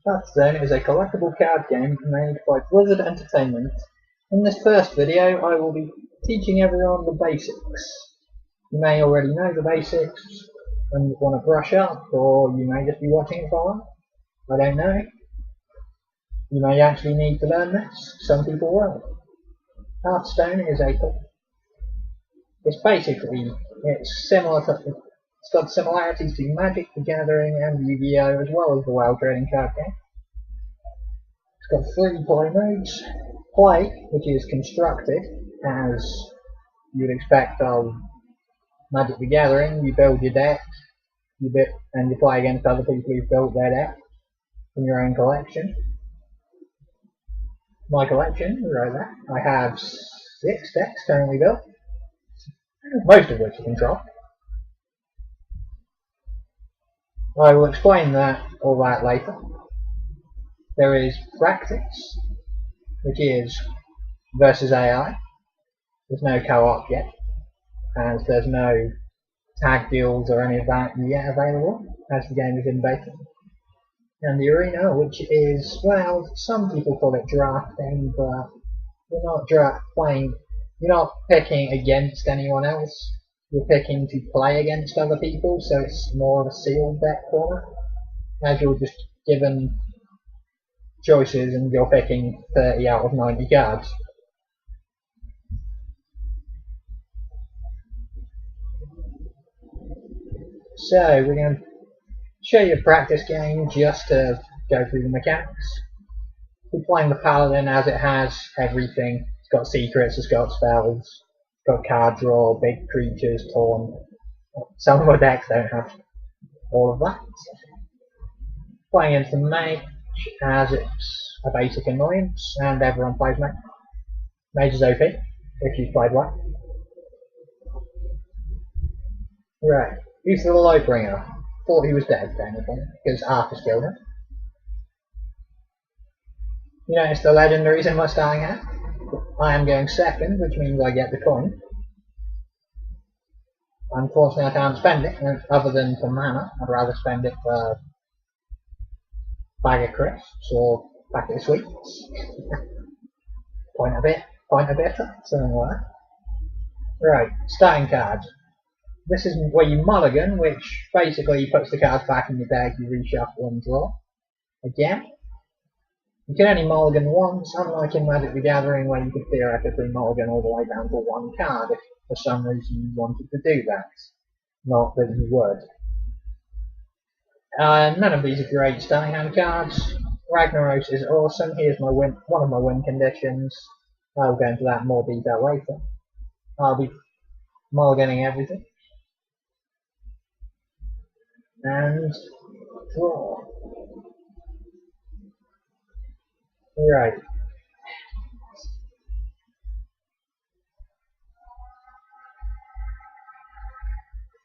Hearthstone is a collectible card game made by Blizzard Entertainment. In this first video I will be teaching everyone the basics. You may already know the basics and want to brush up, or you may just be watching it for a while. I don't know. You may actually need to learn this. Some people will. Hearthstone is it's similar to, it's got similarities to Magic the Gathering and Yu-Gi-Oh! As well as the WoW trading card game. It's got 3 play modes. Play, which is constructed, as you'd expect of Magic the Gathering. You build your deck, and you play against other people who've built their deck from your own collection. My collection, you wrote that. I have 6 decks currently built, most of which I control. I will explain all that later. There is practice, which is versus AI. There's no co-op yet, as there's no tag deals or any of that yet available, as the game is in beta. And the arena, which is, well, some people call it drafting, but you're not picking against anyone else. You're picking to play against other people, so it's more of a sealed deck format, as you're just given choices and you're picking 30 out of 90 cards. So we're going to show you a practice game just to go through the mechanics. We're playing the Paladin as it has everything. It's got secrets, it's got spells, it's got card draw, big creatures, taunt. Some of our decks don't have all of that. Playing into the Mage as it's a basic annoyance, and everyone plays Mage. Mage is OP, if you've played well. Right, who's the Lightbringer? Thought he was dead then, because Arthur's killed him. You notice the legendaries in my starting hand? I am going second, which means I get the coin. Unfortunately I can't spend it, other than for mana. I'd rather spend it for a bag of crisps or a packet of sweets. point a bit, something like that. Right, starting cards. This is where you mulligan, which basically puts the cards back in your deck, you reshuffle and draw. Again. You can only mulligan once, unlike in Magic the Gathering where you could theoretically mulligan all the way down to 1 card if for some reason you wanted to do that. Not that you would. None of these are great starting hand cards. Ragnaros is awesome. Here's one of my win conditions. I'll go into that in more detail later. I'll be mulliganing everything. And draw. Right.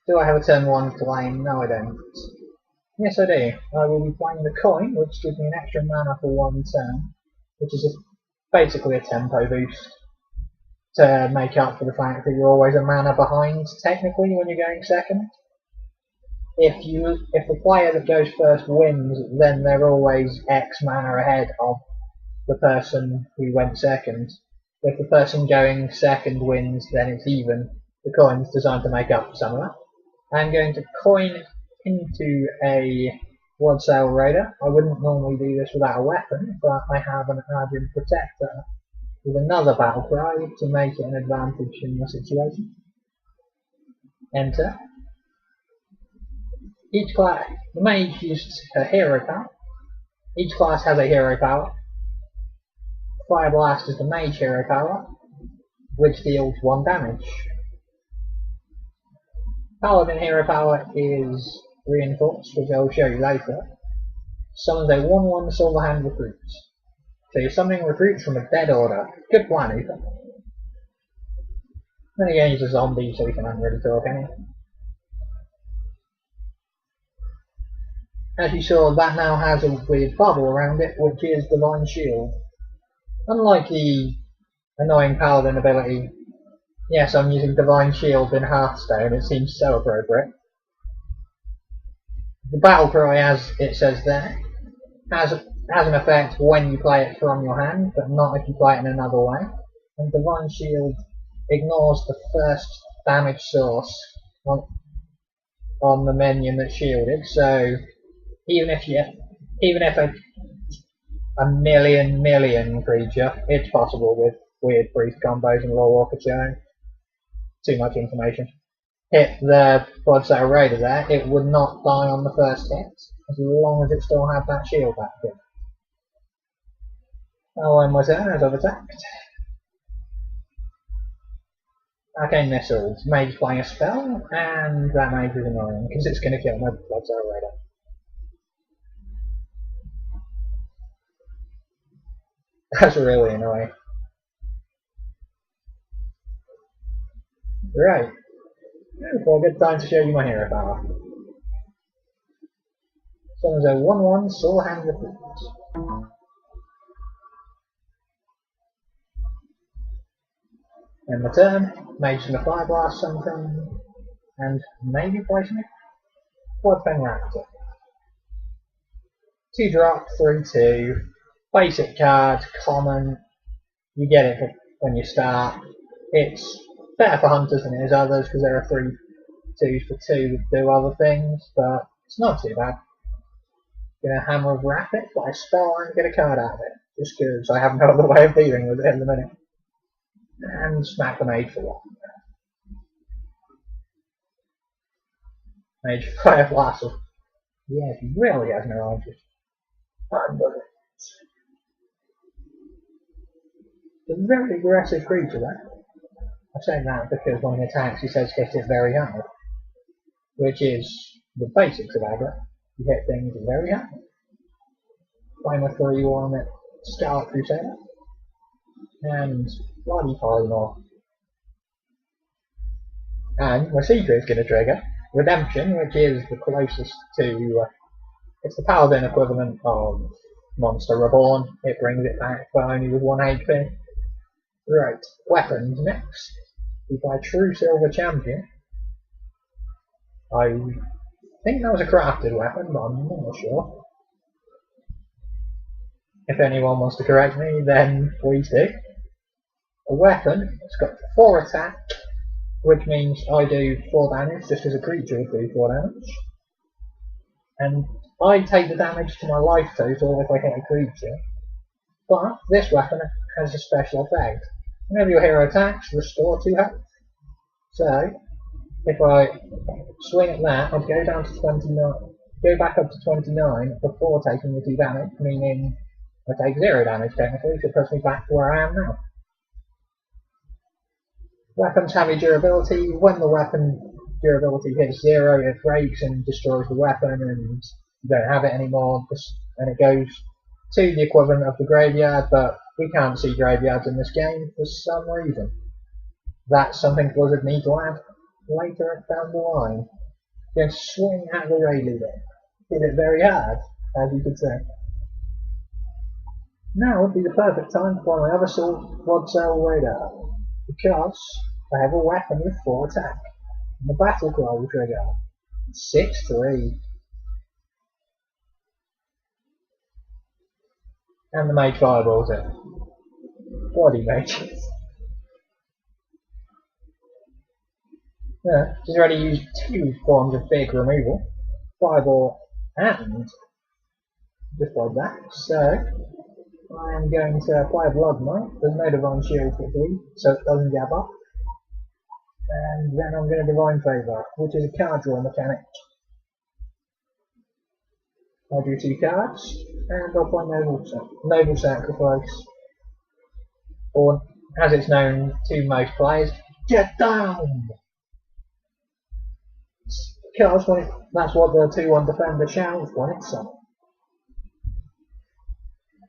Do I have a turn 1 flame? No, I don't. Yes, I do. I will be playing the coin, which gives me an extra mana for 1 turn, which is basically a tempo boost to make up for the fact that you're always a mana behind, technically, when you're going second. If the player that goes first wins, then they're always X mana ahead of the person who went second. If the person going second wins, then it's even. The coin's designed to make up for some of that. I'm going to coin into a Bloodsail Raider. I wouldn't normally do this without a weapon, but I have an Argent Protector with another battle cry to make it an advantage in the situation. Enter. Each class, the Mage uses her hero power. Each class has a hero power. Fire Blast is the Mage hero power, which deals 1 damage. Paladin hero power is Reinforced, which I will show you later. Summons a 1/1 Silverhand Recruits. So you're summoning recruits from a dead order. Good plan, Ethan. Then again, he's a zombie, so he can't really talk anyway. As you saw, that now has a weird bubble around it, which is Divine Shield. Unlike the annoying Paladin ability, yes, I'm using Divine Shield in Hearthstone, it seems so appropriate. The battle cry, as it says there, has an effect when you play it from your hand, but not if you play it in another way. And Divine Shield ignores the first damage source on the minion that's shielded. So even if a million creature, it's possible with weird priest combos and raw walker showing. Too much information. Hit the Bloodsail Raider there, it would not die on the first hit, as long as it still had that shield active. Oh, and was there as I've attacked. Arcane Missiles, Mage playing a spell, and that Mage is annoying, because it's going to kill my Bloodsail Raider. That's really annoying. Right. Well, good time to show you my hero power. So there's a 1-1 Soul Hand Recruit. In return, Mage and the Fire Blast something, and maybe placing it. Bloodfang Raptor. 2-drop, 3-2. Basic card, common. You get it when you start. It's better for hunters than it is others because there are 3 2s for 2 that do other things, but it's not too bad. Gonna Hammer of Rapid, but I spell and get a card out of it, just because I have no other way of dealing with it in the minute. And smack the Mage for 1. Mage Fire Blast. Yeah, he really has no answers. It's a very aggressive creature, that. I say that because when he attacks, he says hit it very hard, which is the basics of aggro. You hit things very hard. Flame a 3-1 at Scarlet Crusader, and bloody Polymorph. And my secret is going to trigger Redemption, which is the closest to. It's the Paladin equivalent of Monster Reborn. It brings it back, but only with 1 HP. Right, weapons next. We buy True Silver Champion. I think that was a crafted weapon, but I'm not sure. If anyone wants to correct me, then please do. A weapon, it's got 4 attack, which means I do 4 damage, just as a creature would do 4 damage. And I take the damage to my life total if I hit a creature. But this weapon has a special effect. Whenever your hero attacks, restore 2 health. So, if I swing at that, I'd go down to 29, go back up to 29 before taking the 2 damage, meaning I take 0 damage technically, so it puts me back to where I am now. Weapons have a durability. When the weapon durability hits 0, it breaks and destroys the weapon, and you don't have it anymore, and it goes to the equivalent of the graveyard, but we can't see graveyards in this game for some reason. That's something Blizzard need to add later down the line. Just swing at the raid leader. Hit it very hard, as you could say. Now would be the perfect time to buy my other Bloodsail Raider, because I have a weapon with 4 attack. And the Battle Cry will trigger 6-3. And the Mage Fireballs it. Bloody mages. Yeah, she's already used 2 forms of big removal. Fireball and just like that. So I am going to apply a Blood Knight. There's no Divine Shield for 3, so it doesn't gap up. And then I'm going to Divine Favour, which is a card draw mechanic. I'll do 2 cards, and I'll play Noble Sacrifice. Or, as it's known to most players, Get Down! Because that's what the 2-1 defender shouts when it's summoned.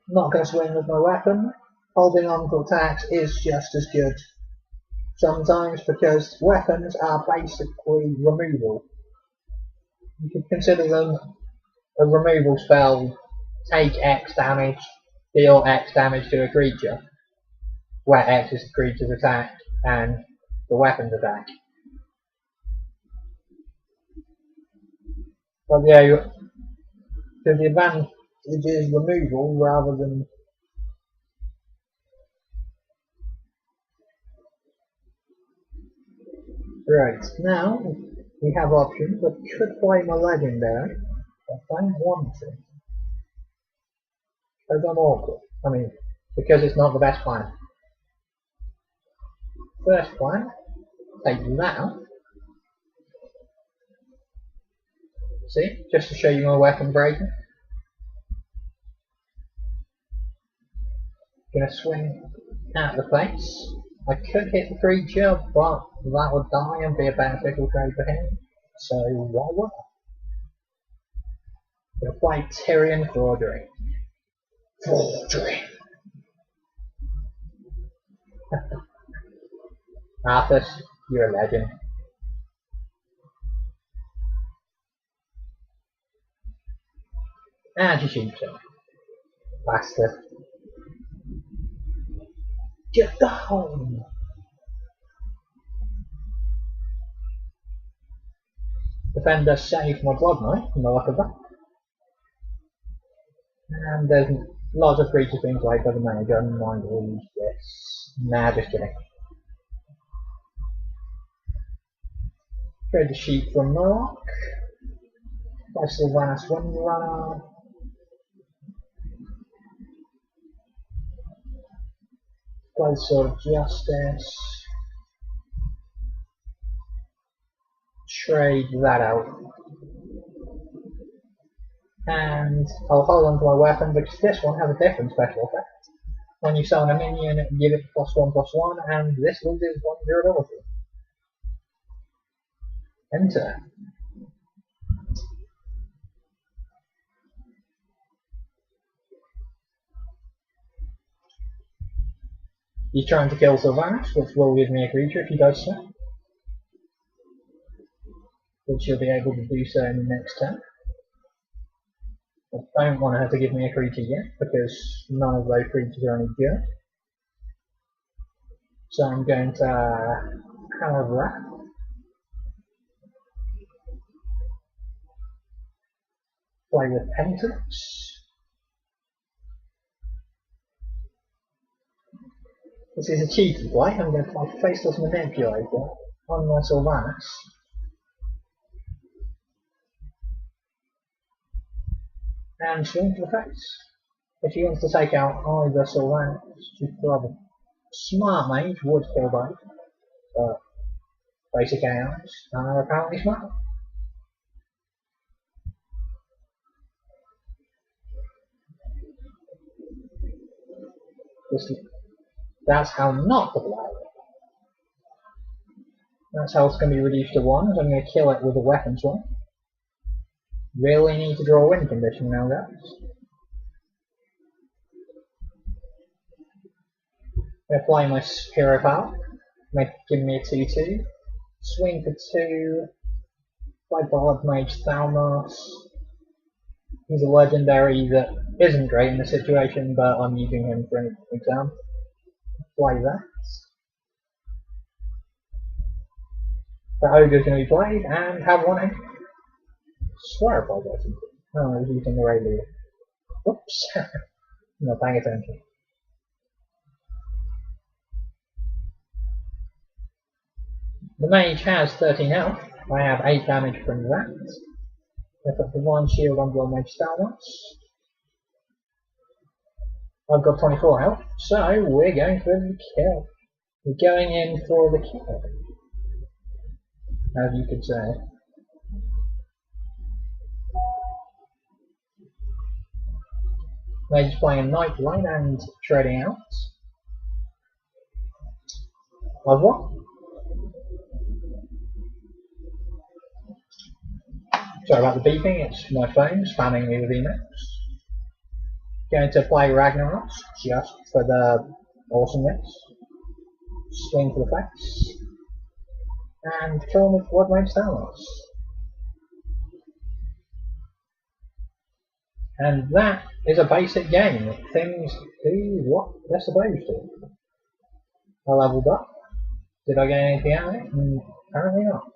I'm not going to swing with my weapon. Holding on to attacks is just as good sometimes, because weapons are basically removal. You could consider them a removal spell. Take X damage, deal X damage to a creature, where X is the creature's attack and the weapon's attack. But yeah, to the advantage, It is removal rather than... Right, now we have options. I could play my legendary, but I don't want to. Because I'm awkward. I mean, because it's not the best plan. First plan, take that out. See, just to show you my weapon breaking. Gonna swing at the face. I could hit the creature, but that would die and be a beneficial trade for him. So why would I? Gonna play Tyrion Forgery. Forgery. Arthas, you're a legend. And you shoot him. Bastard. Get down! Defender saved my Blood Knight from the look of that. And there's lots of creatures being played by the mage. I might lose this. Nah, just kidding. Trade the sheep from Murloc. Play Sylvanas Windrunner. Play Sword of Justice. Trade that out. And I'll hold on to my weapon because this one has a different special effect. When you summon a minion, give it +1/+1, and this loses 1 durability. Enter. He's trying to kill Sylvanas, which will give me a creature if he does so. Which he'll be able to do so in the next turn. I don't want to have to give me a creature yet, because none of those creatures are any good. So I'm going to have that. Play with Pentrix. This is a cheeky play. I'm going to play Faceless Manipulator on my Sylvanas. And swing to the face. If he wants to take out either Sylvanas, the smart mage would kill both. But basic AIs are apparently smart. That's how not to play. That's how it's going to be reduced to 1, so I'm going to kill it with a weapon swing. Really need to draw a win condition now, guys. I'm going to play my Hero Power, give me a 2/2. Swing for 2. Play Bard Mage Thalmos. He's a legendary that isn't great in this situation, but I'm using him for an example. Play that. The Ogre's going to be played and have 1 egg. Swear if I got something. Oh, I was using the right leader. Oops. Not paying attention. The mage has 13 health. I have 8 damage from that. I put the 1 shield on Blood Mage Thalmos. I've got 24 health, so we're going for the kill. We're going in for the kill, as you could say. Mage's playing Nightlight and trading out. I've what? Sorry about the beeping, it's my phone spamming me with emails. Going to play Ragnarok just for the awesomeness. Swing for the face. And kill him with Blood Mage Thalmos. And that is a basic game. Things do what they're supposed to. I leveled up. Did I get anything out of it? Apparently not.